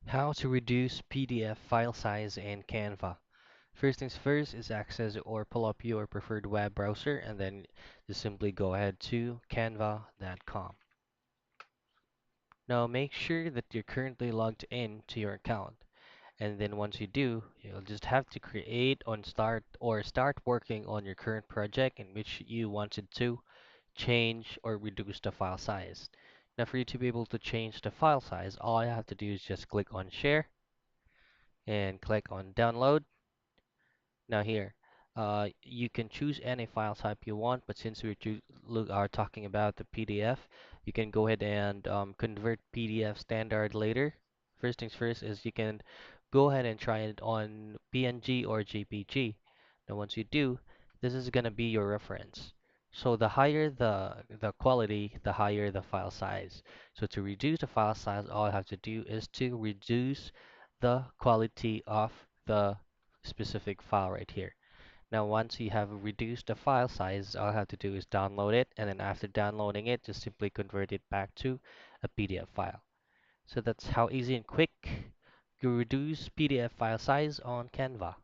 How to reduce PDF file size in Canva. First things first is access or pull up your preferred web browser and then just simply go ahead to canva.com. Now make sure that you're currently logged in to your account. And then once you do, you'll just have to create on start working on your current project in which you wanted to change or reduce the file size. Now for you to be able to change the file size, all you have to do is just click on share and click on download. Now here, you can choose any file type you want, but since are talking about the PDF, you can go ahead and convert PDF standard later. First things first is you can go ahead and try it on PNG or JPG. Now once you do, this is gonna be your reference. So the higher the quality, the higher the file size. So to reduce the file size, all I have to do is to reduce the quality of the specific file right here. Now, once you have reduced the file size, all I have to do is download it, and then after downloading it, just simply convert it back to a PDF file. So that's how easy and quick you reduce PDF file size on Canva.